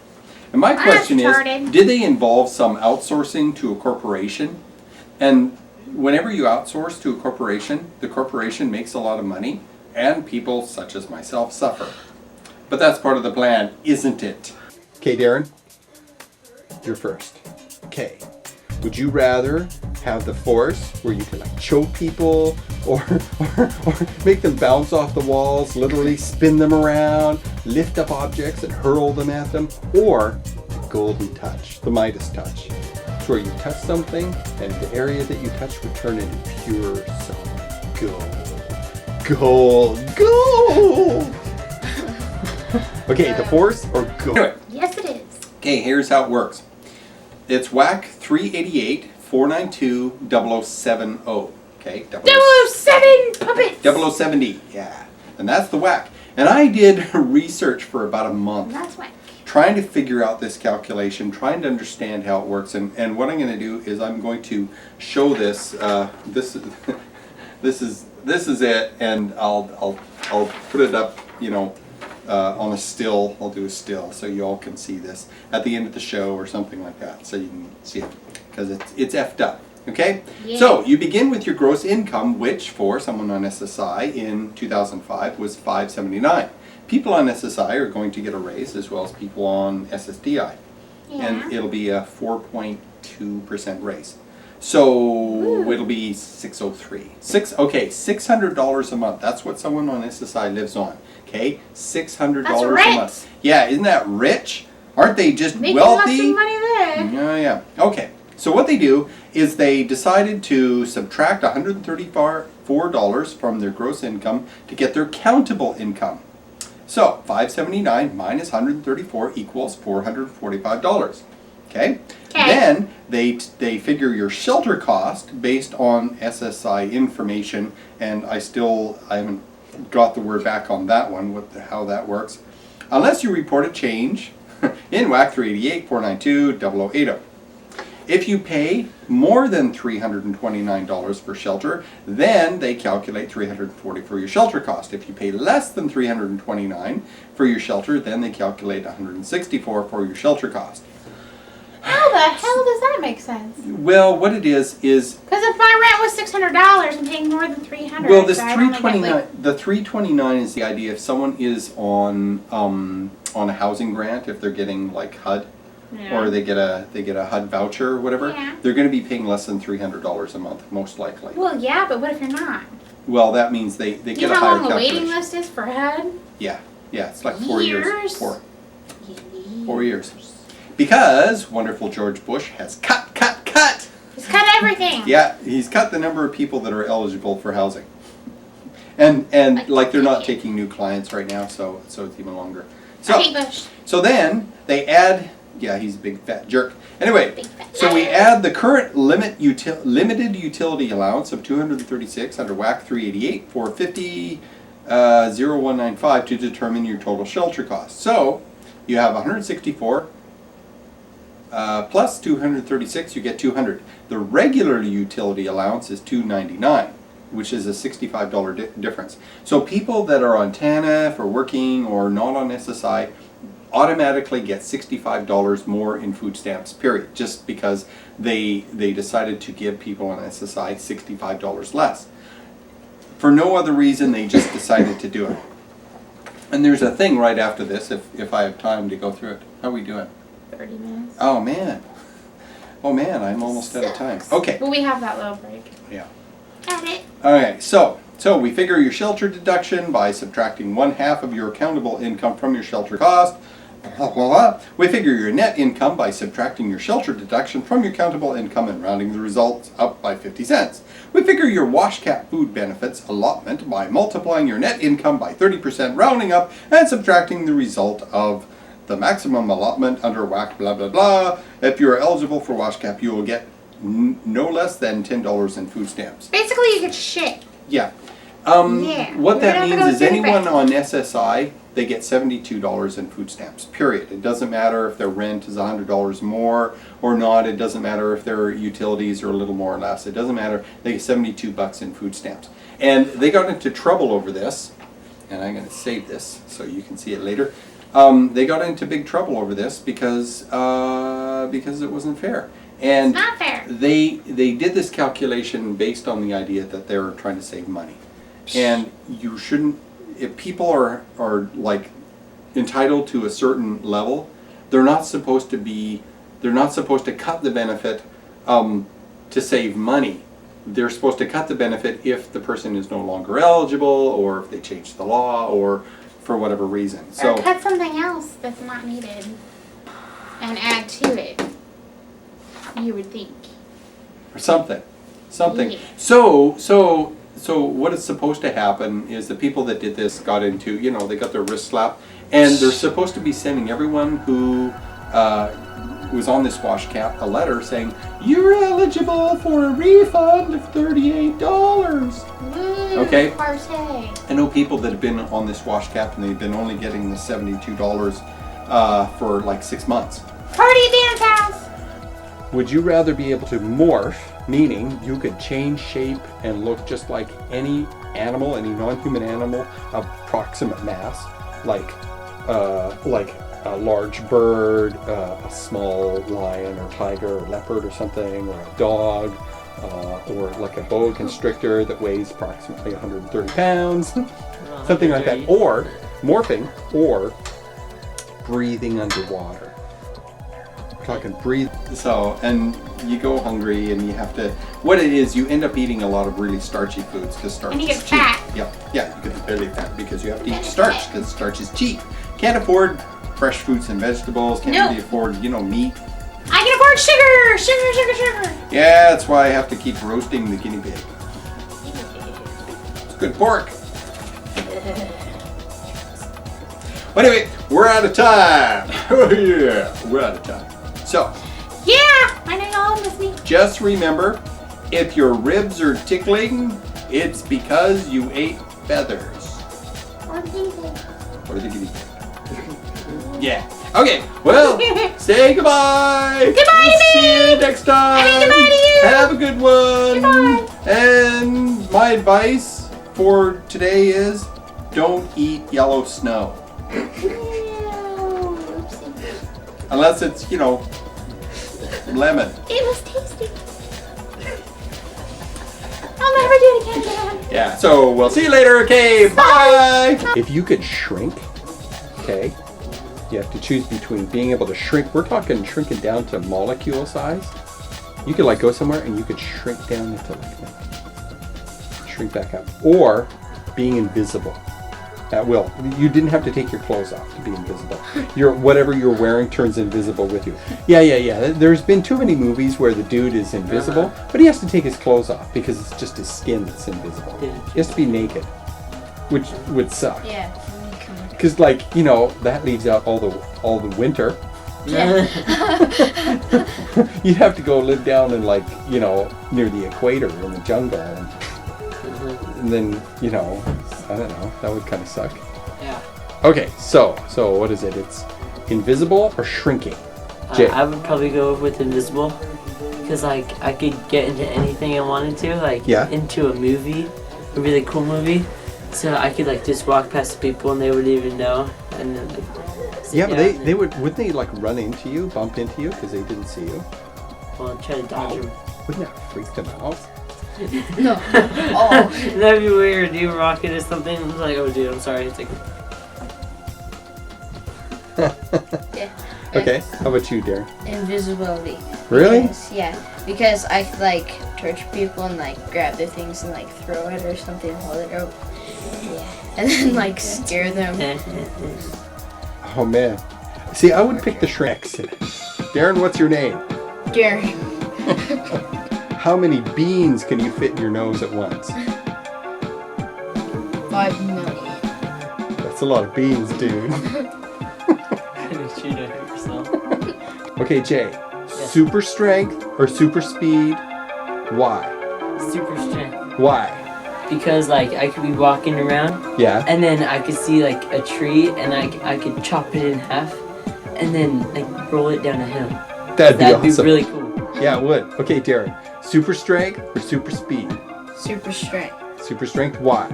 And my question is, retarded. did they involve some outsourcing to a corporation? And whenever you outsource to a corporation, the corporation makes a lot of money, and people such as myself suffer. But that's part of the plan, isn't it? Okay, Darren, you're first. Okay. Would you rather have the force where you can like choke people or make them bounce off the walls, literally spin them around, lift up objects and hurl them at them, or the golden touch, the Midas touch? It's where you touch something and the area that you touch would turn into pure solid gold. Gold! Okay, the force or gold? Anyway. Yes, it is. Okay, here's how it works. It's WAC 388-492-0070. Okay, 007 puppets. 0070, yeah. And that's the WAC. And I did research for about a month That's why. trying to figure out this calculation, trying to understand how it works. And what I'm going to do is I'm going to show this. This is it, and I'll put it up, on a still. I'll do a still so you all can see this at the end of the show or something like that, so you can see it because it's effed up. Okay, Yeah. so you begin with your gross income, which for someone on SSI in 2005 was $579. People on SSI are going to get a raise as well as people on SSDI, Yeah. and it'll be a 4.2% raise. So it'll be 603. $600 a month. That's what someone on SSI lives on. Okay, $600 That's a rich. month. Yeah, isn't that rich? Aren't they just Making wealthy? lots of money there. Yeah. Okay. So what they do is they decided to subtract $134 from their gross income to get their countable income. So 579 minus 134 equals $445. Okay. Then they figure your shelter cost based on SSI information, and I haven't got the word back on that one. How that works, unless you report a change in WAC 388 492 0080. If you pay more than $329 for shelter, then they calculate $340 for your shelter cost. If you pay less than $329 for your shelter, then they calculate $164 for your shelter cost. How the hell does that make sense? Well, what it is Because if my rent was $600, I'm paying more than $300. well, this so I only get, $329. The $329 is the idea if someone is on a housing grant, if they're getting like HUD, or they get a HUD voucher or whatever, they're going to be paying less than $300 a month, most likely. Well, yeah, but what if you're not? Well, that means they Do get you a know higher how long the calculation. waiting list is for HUD? Yeah, it's like 4 years. Years? 4 years. Because wonderful George Bush has cut. Just cut everything. Yeah, he's cut the number of people that are eligible for housing. And like they're not taking new clients right now, so it's even longer. I hate Bush. So then they add, he's a big fat jerk. Anyway, Big fat so we liar. add the current limited utility allowance of $236 under WAC 388 for 50,0195 to determine your total shelter cost. So you have 164 plus 236, you get 200. The regular utility allowance is $299, which is a $65 difference. So people that are on TANF or working or not on SSI automatically get $65 more in food stamps, period, just because they decided to give people on SSI $65 less. For no other reason, they just decided to do it. And there's a thing right after this, if I have time to go through it. How are we doing? 30 minutes. Oh man, I'm almost out of time. Okay. Well, we have that little break. Yeah. Got it. Okay, so we figure your shelter deduction by subtracting 1/2 of your accountable income from your shelter cost. We figure your net income by subtracting your shelter deduction from your countable income and rounding the results up by 50 cents. We figure your wash cap food benefits allotment by multiplying your net income by 30%, rounding up, and subtracting the result of the maximum allotment under WAC blah blah blah. If you are eligible for wash cap, you will get no less than $10 in food stamps. Basically, you get shit. Yeah. Yeah. What We that don't have to means go is through anyone that. on SSI, they get $72 in food stamps, period. It doesn't matter if their rent is $100 more or not. It doesn't matter if their utilities are a little more or less. It doesn't matter. They get $72 in food stamps. And they got into trouble over this, and I'm going to save this so you can see it later. They got into big trouble over this because it wasn't fair. And It's not fair. they did this calculation based on the idea that they were trying to save money. And you shouldn't, if people are like entitled to a certain level, they're not supposed to cut the benefit to save money. They're supposed to cut the benefit if the person is no longer eligible, or if they change the law, or for whatever reason. Or cut something else that's not needed and add to it. You would think. Or something. Yeah. So what is supposed to happen is the people that did this got into, they got their wrist slapped, and they're supposed to be sending everyone who was on this wash cap a letter saying, you're eligible for a refund of $38. Okay. Party. I know people that have been on this wash cap and they've been only getting the $72 for like 6 months. Party at Dan's house. Would you rather be able to morph, meaning you could change shape and look just like any animal, any non-human animal of proximate mass, like a large bird, a small lion or tiger or leopard or something, or a dog, or like a boa constrictor that weighs approximately 130 pounds, something like that, or morphing, or breathing underwater. talking breathe. So, and you go hungry and you have to, what it is, you end up eating a lot of really starchy foods because starch And you is get cheap. fat. Yeah, you get belly fat because you have to eat starch because starch is cheap. Can't afford fresh fruits and vegetables, can't No. really afford, meat. I can afford sugar! Sugar! Yeah, that's why I have to keep roasting the guinea pig. It's good pork. But anyway, we're out of time. Oh yeah, we're out of time. So, Yeah! I know y'all miss me. just remember, if your ribs are tickling, it's because you ate feathers. Or thinking. Or the guinea pig. Yeah. Okay, well, say goodbye. Goodbye, We'll see you next time. And goodbye to you. Have a good one. Goodbye. And my advice for today is don't eat yellow snow. Oopsie. Unless it's, lemon. It was tasty. I'll never do it again. Yeah, so we'll see you later. Okay, bye. If you could shrink, okay, you have to choose between being able to shrink. We're talking shrinking down to molecule size. You could go somewhere and you could shrink down into that. Shrink back up. Or being invisible. At will. You didn't have to take your clothes off to be invisible. Whatever you're wearing turns invisible with you. Yeah. There's been too many movies where the dude is invisible, but he has to take his clothes off because it's just his skin that's invisible. He has to be naked, which would suck. Yeah. Because that leaves out all the winter. Yeah. You'd have to go live down in near the equator in the jungle, and then I don't know. That would kind of suck. Yeah. Okay, so what is it? It's invisible or shrinking. Jay. I would probably go with invisible because I could get into anything I wanted to, into a movie, a really cool movie. So I could just walk past the people and they wouldn't even know, and then Yeah, but they wouldn't they run into you, bump into you because they didn't see you? Well, try to dodge them. Wouldn't that freak them out? No. Oh. That'd be weird. You rock it or something. It's like, oh, dude, I'm sorry. It's like. Yeah. Okay, how about you, Darren? Invisibility. Really? Because I could torture people and grab their things and throw it or something, hold it up. Yeah. And then scare them. Oh man. See, I would pick the shrinks. Darren, what's your name? Gary. How many beans can you fit in your nose at once? 5 million. That's a lot of beans, dude. You know yourself. Okay, Jay. Super strength or super speed? Why? Super strength. Why? Because I could be walking around. Yeah. And then I could see a tree and I could chop it in half and then roll it down a hill. That'd be That'd awesome. be really cool. Yeah, it would. Okay, Darren. Super strength or super speed? Super strength. Super strength, why?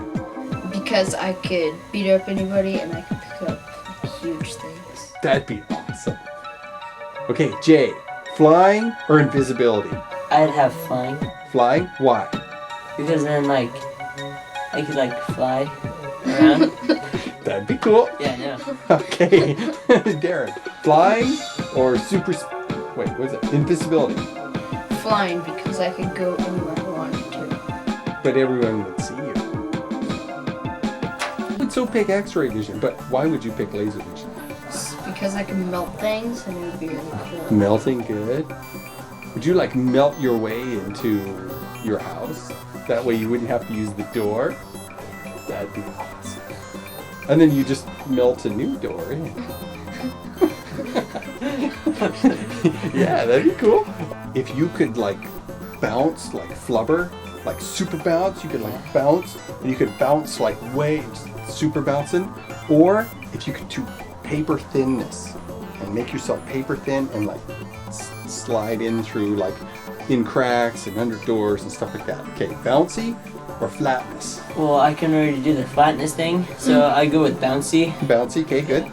Because I could beat up anybody and I could pick up huge things. That'd be awesome. Okay, Jay. Flying or invisibility? I'd have flying Flying, why? because then I could fly around. That'd be cool. Yeah, no. Okay, Darren. Flying or wait, what is it? Invisibility. Flying because I could go anywhere I wanted to. But everyone would see you. I would so pick X-ray vision, but why would you pick laser vision? Because I can melt things and it would be really cool. Melting good. Would you melt your way into your house? That way you wouldn't have to use the door. That'd be awesome. And then you just melt a new door. Yeah, that'd be cool. If you could bounce Flubber, super bounce, you could bounce, and you could bounce way super bouncing. Or if you could do paper thinness and make yourself paper thin and slide in through in cracks and under doors and stuff like that. Okay, bouncy or flatness? Well, I can already do the flatness thing, so I go with bouncy. Bouncy, okay, good.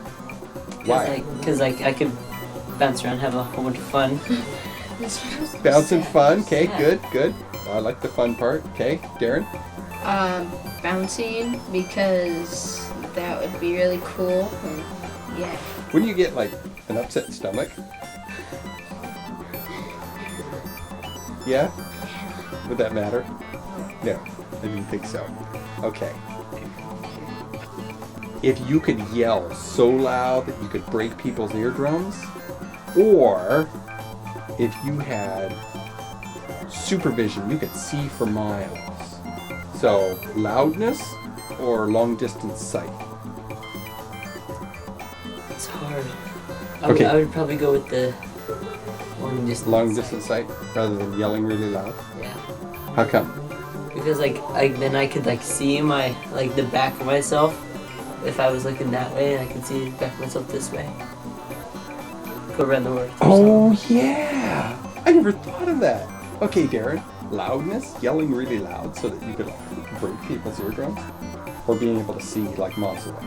Why? Because I could bounce around, have a whole bunch of fun. Bouncing fun, okay, Yeah. good. I like the fun part. Okay, Darren? Bouncing because that would be really cool. And yeah. Wouldn't you get an upset stomach? Yeah? Would that matter? No, I didn't think so. Okay. If you could yell so loud that you could break people's eardrums, or if you had supervision, you could see for miles. So, loudness or long distance sight? It's hard. Okay. I would probably go with the long distance. Long distance sight rather than yelling really loud? Yeah. How come? Because then I could like see my the back of myself if I was looking that way, and I could see the back of myself this way. Go around the world. Oh yeah! I never thought of that. Okay, Darren. Loudness, yelling really loud so that you could break people's eardrums, or being able to see like miles away.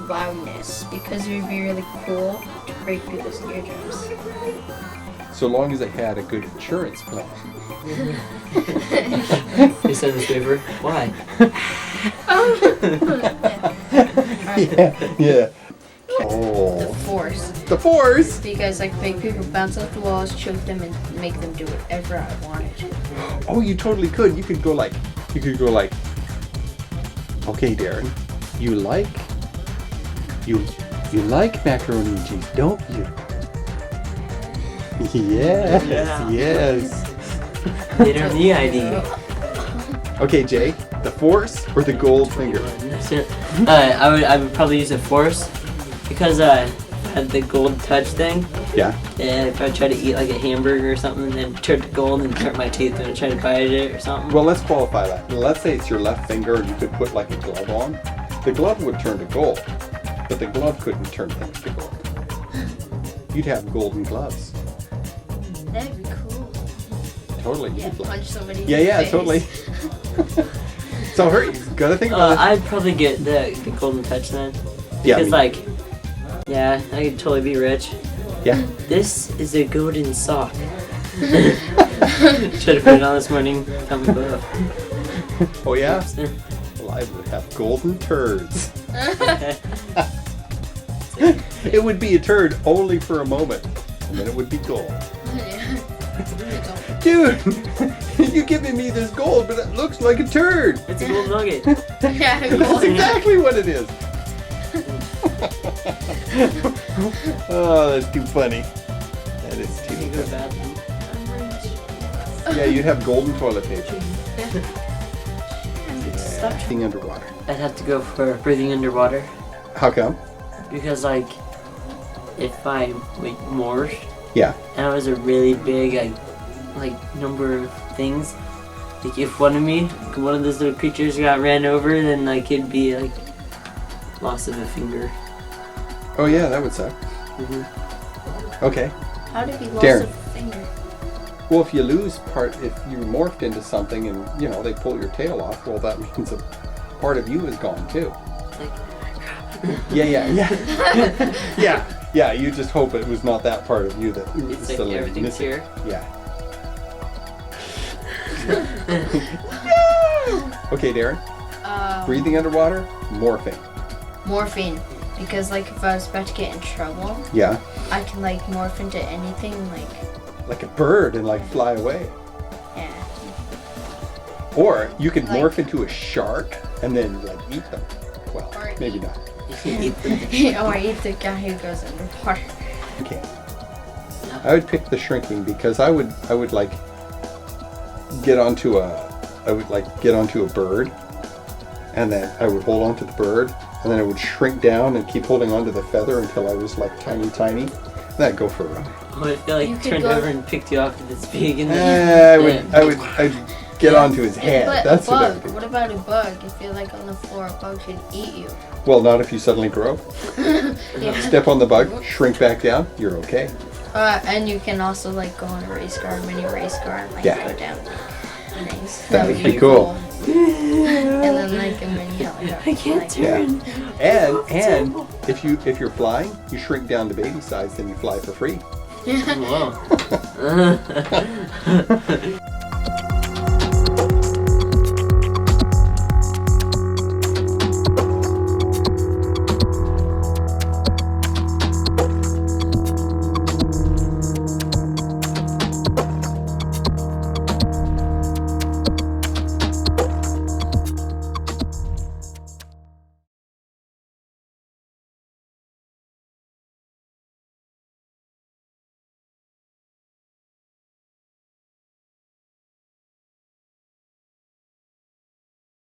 Loudness, because it would be really cool to break people's eardrums. So long as I had a good insurance plan. You send this paper? Why? Yeah. The Oh. force. The force. Because I could make people bounce off the walls, choke them, and make them do whatever I wanted. Oh, you totally could. You could go like. Okay, Darren. You like macaroni and cheese, don't you? Yes. Yeah. Yes. They don't need ID. Okay, Jay. The force or the gold finger? I would probably use a force because I had the gold touch thing. Yeah. And if I try to eat like a hamburger or something, and then turn to gold and hurt my teeth and try to bite it or something. Well, let's qualify that. Let's say it's your left finger and you could put like a glove on. The glove would turn to gold, but the glove couldn't turn things to gold. You'd have golden gloves. That'd be cool. Totally. Yeah, You'd like- punch somebody in Yeah, the yeah, face. totally. So hurry. Gotta think about it. I'd probably get the golden touch then. Yeah, Because me. yeah, I could totally be rich. Yeah. This is a golden sock. Should have put it on this morning. Tell me about Oh yeah. it. Well, I would have golden turds. It would be a turd only for a moment, and then it would be gold. Dude, you're giving me this gold, but it looks like a turd. It's a gold nugget. Yeah, That's exactly what it is. Oh, that's too funny. That is too You go funny. bathroom. Yeah, you'd have golden toilet paper. Stop. Being underwater. I'd have to go for breathing underwater How come? because if I morphed Yeah. and I was a really big number of things, if one of those little creatures ran over, then it'd be loss of a finger. Oh yeah, that would suck. Mhm. Okay. How did he lose Darren. a finger? Well, if you morphed into something and they pull your tail off, well, that means a part of you is gone too. Yeah. Yeah. You just hope it was not that part of you that was It's like suddenly everything's missing. here. Yeah. Okay, Darren. Breathing underwater, morphing. Morphine. Because if I was about to get in trouble, Yeah. I can morph into anything Like a bird and fly away. yeah. Or you could Like- morph into a shark and then eat them. Well, Or maybe eat- not. Or eat the guy who goes underwater. Okay. I would pick the shrinking because I would get onto a bird, and then I would hold onto the bird, and then I would shrink down and keep holding onto the feather until I was tiny. Then I'd go for a run. I feel You could turned go- over and picked you off with its beak and then I'd get onto his head. But That's a what I bug. would do. What about a bug? If you're on the floor, a bug could eat you. Well, not if you suddenly grow. Yeah. Step on the bug, shrink back down, you're okay. And you can also go on a race car, mini race car, and Yeah. go down things. That would be cool. And then a mini helicopter. I can't turn. And if you're flying, you shrink down to baby size, then you fly for free. Whoa.